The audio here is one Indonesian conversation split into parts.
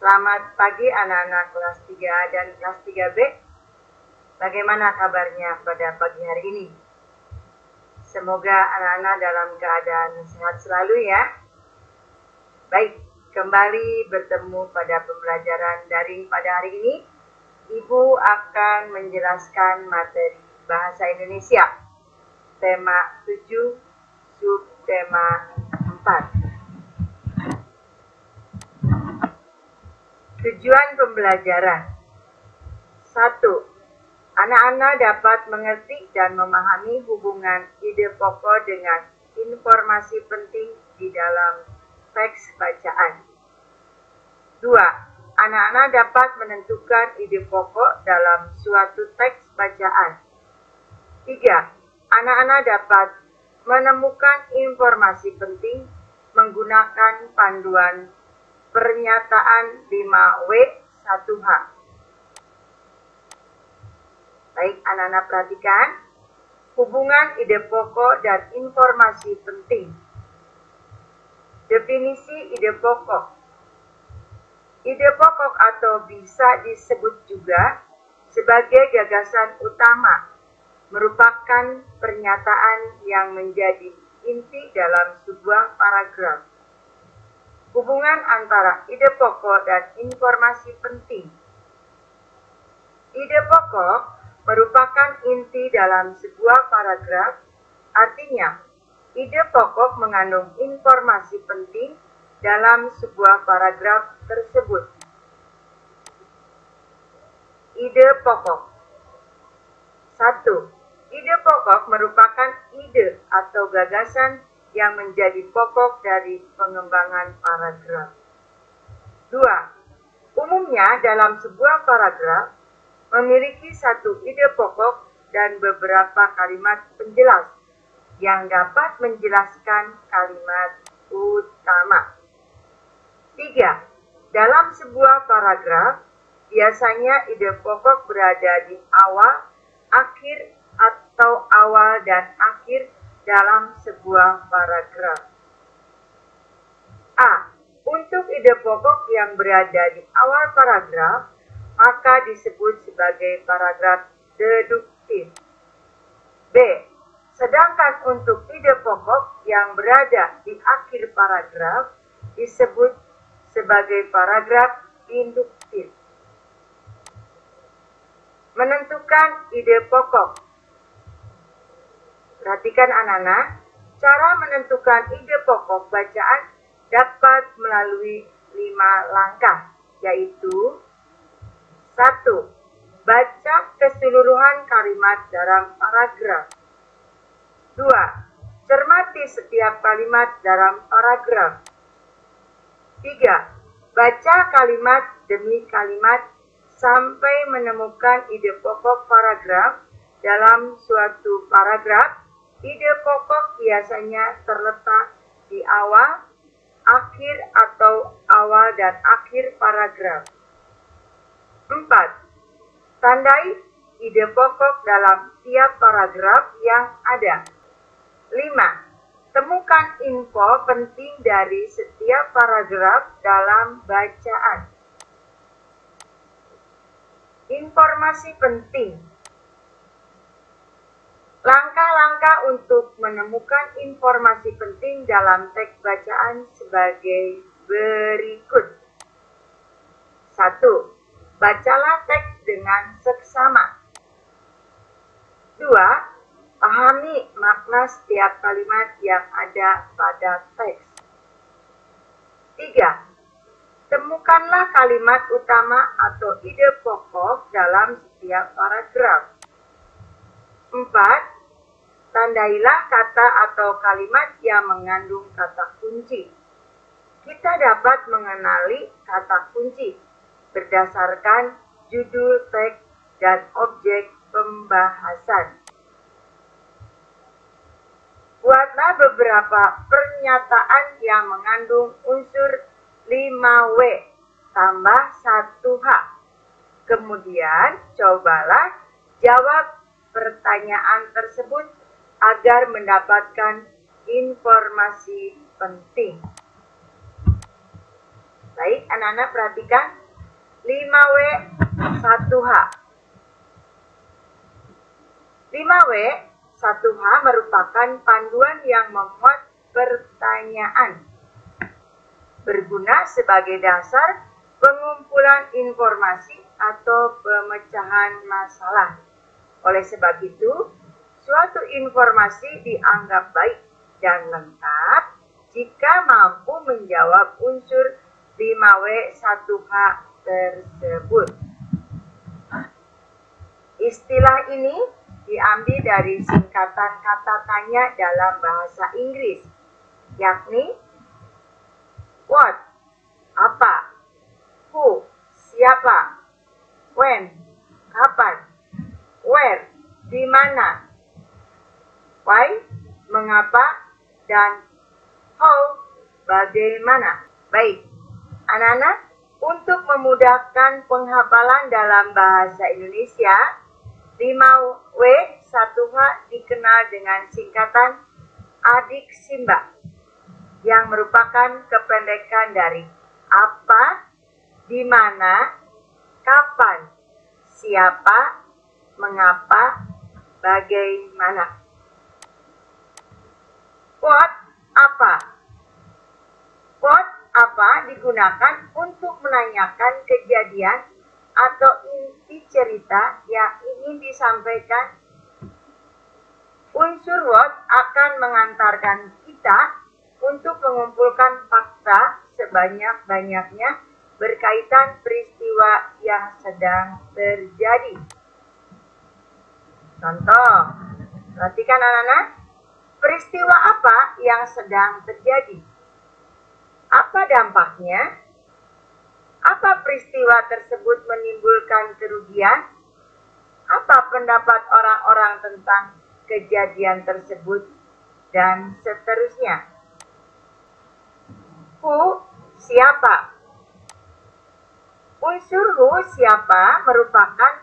Selamat pagi anak-anak kelas 3A dan kelas 3B. Bagaimana kabarnya pada pagi hari ini? Semoga anak-anak dalam keadaan sehat selalu ya. Baik, kembali bertemu pada pembelajaran daring pada hari ini. Ibu akan menjelaskan materi Bahasa Indonesia. Tema 7, subtema 4. Tujuan pembelajaran. 1. Anak-anak dapat mengerti dan memahami hubungan ide pokok dengan informasi penting di dalam teks bacaan. 2. Anak-anak dapat menentukan ide pokok dalam suatu teks bacaan. 3. Anak-anak dapat menemukan informasi penting menggunakan panduan pernyataan 5W1H. Baik, anak-anak perhatikan hubungan ide pokok dan informasi penting. Definisi ide pokok. Ide pokok atau bisa disebut juga sebagai gagasan utama, merupakan pernyataan yang menjadi inti dalam sebuah paragraf. Hubungan antara ide pokok dan informasi penting. Ide pokok merupakan inti dalam sebuah paragraf, artinya ide pokok mengandung informasi penting dalam sebuah paragraf tersebut. Ide pokok. 1. Ide pokok merupakan ide atau gagasan yang menjadi pokok dari pengembangan paragraf. 2. Umumnya dalam sebuah paragraf memiliki satu ide pokok dan beberapa kalimat penjelas yang dapat menjelaskan kalimat utama. 3. Dalam sebuah paragraf, biasanya ide pokok berada di awal, akhir, atau awal dan akhir dalam sebuah paragraf. A. Untuk ide pokok yang berada di awal paragraf, maka disebut sebagai paragraf deduktif. B. Sedangkan untuk ide pokok yang berada di akhir paragraf, disebut sebagai paragraf induktif. Menentukan ide pokok. Perhatikan anak-anak, cara menentukan ide pokok bacaan dapat melalui 5 langkah, yaitu 1. Baca keseluruhan kalimat dalam paragraf. 2. Cermati setiap kalimat dalam paragraf. 3. Baca kalimat demi kalimat sampai menemukan ide pokok paragraf. Dalam suatu paragraf, ide pokok biasanya terletak di awal, akhir atau awal dan akhir paragraf. 4. Tandai ide pokok dalam tiap paragraf yang ada. 5. Temukan info penting dari setiap paragraf dalam bacaan. Informasi penting. Langkah-langkah untuk menemukan informasi penting dalam teks bacaan sebagai berikut. 1. Bacalah teks dengan seksama. 2. Pahami makna setiap kalimat yang ada pada teks. 3. Temukanlah kalimat utama atau ide pokok dalam setiap paragraf. 4. Tandailah kata atau kalimat yang mengandung kata kunci. Kita dapat mengenali kata kunci berdasarkan judul teks dan objek pembahasan. Buatlah beberapa pernyataan yang mengandung unsur 5W tambah 1H. Kemudian cobalah jawab pertanyaan tersebut agar mendapatkan informasi penting. Baik, anak-anak perhatikan 5W 1H. 5W 1H merupakan panduan yang memuat pertanyaan, berguna sebagai dasar pengumpulan informasi atau pemecahan masalah. Oleh sebab itu, suatu informasi dianggap baik dan lengkap jika mampu menjawab unsur 5W 1H tersebut. Istilah ini diambil dari singkatan kata tanya dalam bahasa Inggris, yakni what, apa, who, siapa, when, kapan, where, di mana, why, mengapa, dan how, bagaimana. Baik, anak-anak, untuk memudahkan penghafalan dalam bahasa Indonesia, 5W 1H dikenal dengan singkatan Adik Simba, yang merupakan kependekan dari apa, di mana, kapan, siapa, mengapa, bagaimana. What, apa. What, apa digunakan untuk menanyakan kejadian atau inti cerita yang ingin disampaikan. Unsur what akan mengantarkan kita untuk mengumpulkan fakta sebanyak-banyaknya berkaitan peristiwa yang sedang terjadi. Contoh, perhatikan anak-anak, peristiwa apa yang sedang terjadi? Apa dampaknya? Apa peristiwa tersebut menimbulkan kerugian? Apa pendapat orang-orang tentang kejadian tersebut? Dan seterusnya. Who, siapa? Unsur who, siapa, merupakan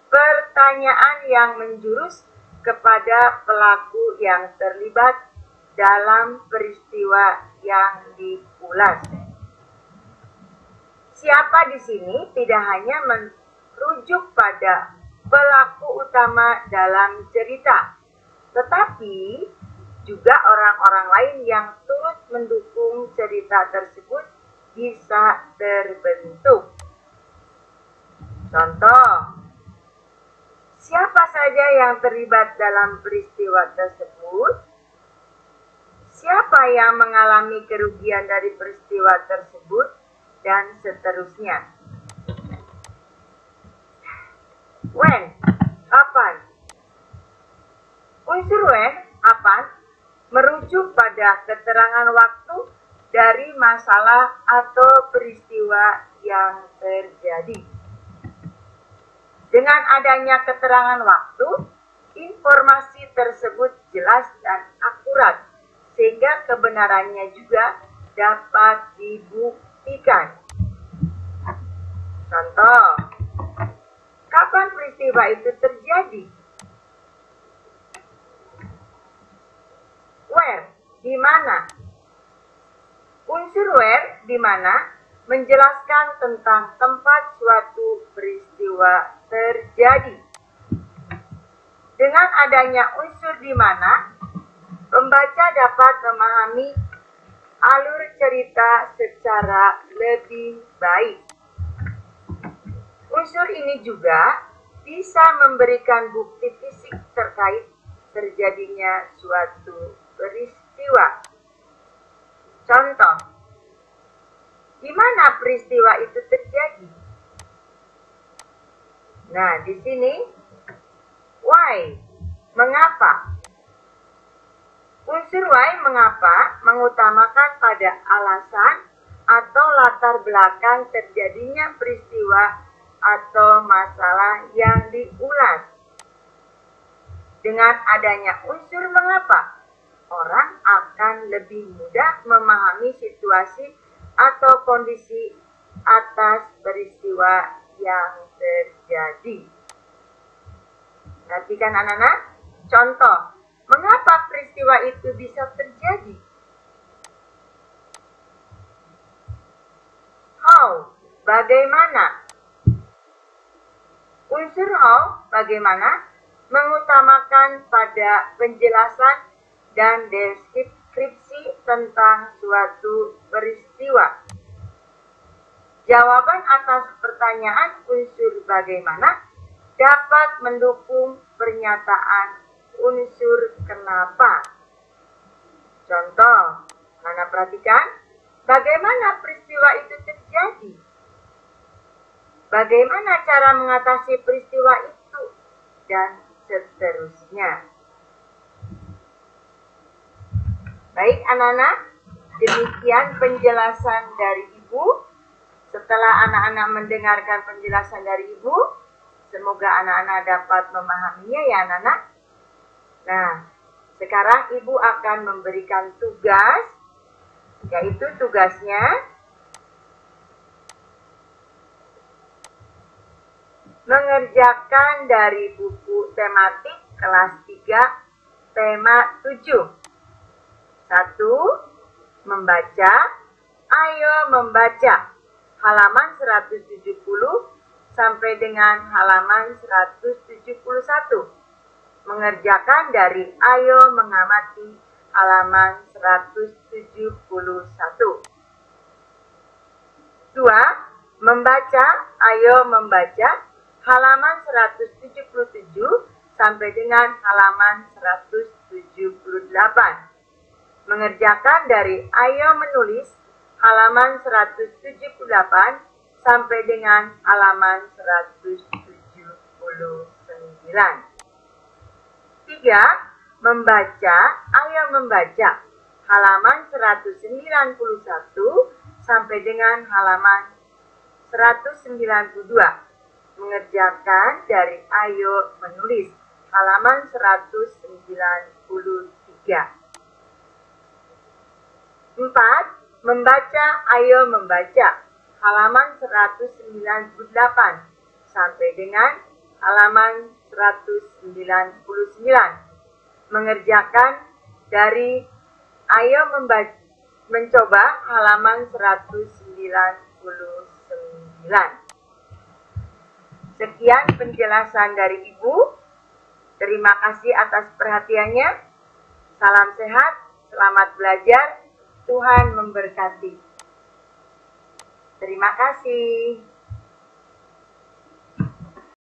pertanyaan yang menjurus kepada pelaku yang terlibat dalam peristiwa yang diulas. Siapa di sini tidak hanya merujuk pada pelaku utama dalam cerita, tetapi juga orang-orang lain yang turut mendukung cerita tersebut bisa terbentuk. Contoh, siapa saja yang terlibat dalam peristiwa tersebut? Siapa yang mengalami kerugian dari peristiwa tersebut? Dan seterusnya. When, kapan. Unsur when, kapan, merujuk pada keterangan waktu dari masalah atau peristiwa yang terjadi. Dengan adanya keterangan waktu, informasi tersebut jelas dan akurat, sehingga kebenarannya juga dapat dibuktikan. Contoh, kapan peristiwa itu terjadi? Where, di mana? Unsur where, di mana, menjelaskan tentang tempat suatu peristiwa terjadi. Dengan adanya unsur di mana, pembaca dapat memahami alur cerita secara lebih baik. Unsur ini juga bisa memberikan bukti fisik terkait terjadinya suatu peristiwa. Contoh, Di mana peristiwa itu terjadi? Nah, di sini why, mengapa? Unsur why, mengapa, mengutamakan pada alasan atau latar belakang terjadinya peristiwa atau masalah yang diulas. Dengan adanya unsur mengapa, orang akan lebih mudah memahami situasi atau kondisi atas peristiwa yang terjadi. Perhatikan anak-anak, contoh, mengapa peristiwa itu bisa terjadi? How, bagaimana? Unsur how, bagaimana, mengutamakan pada penjelasan dan deskripsi tentang suatu peristiwa. Jawaban atas pertanyaan unsur bagaimana dapat mendukung pernyataan unsur kenapa. Contoh, Nana perhatikan, bagaimana peristiwa itu terjadi? Bagaimana cara mengatasi peristiwa itu? Dan seterusnya. Baik anak-anak, demikian penjelasan dari Ibu. Setelah anak-anak mendengarkan penjelasan dari Ibu, semoga anak-anak dapat memahaminya ya anak-anak. Nah, sekarang Ibu akan memberikan tugas, yaitu tugasnya mengerjakan dari buku tematik kelas 3, tema 7. 1. Membaca. Ayo membaca. Halaman 170 sampai dengan halaman 171. Mengerjakan dari ayo mengamati halaman 171. 2. Membaca, ayo membaca halaman 177 sampai dengan halaman 178. Mengerjakan dari ayo menulis halaman 178 sampai dengan halaman 179. 3. Membaca, ayo membaca halaman 191 sampai dengan halaman 192. Mengerjakan dari ayo menulis halaman 193. 4. Membaca, ayo membaca halaman 198 sampai dengan halaman 199. Mengerjakan dari ayo mencoba halaman 199. Sekian penjelasan dari Ibu. Terima kasih atas perhatiannya. Salam sehat, selamat belajar. Tuhan memberkati. Terima kasih.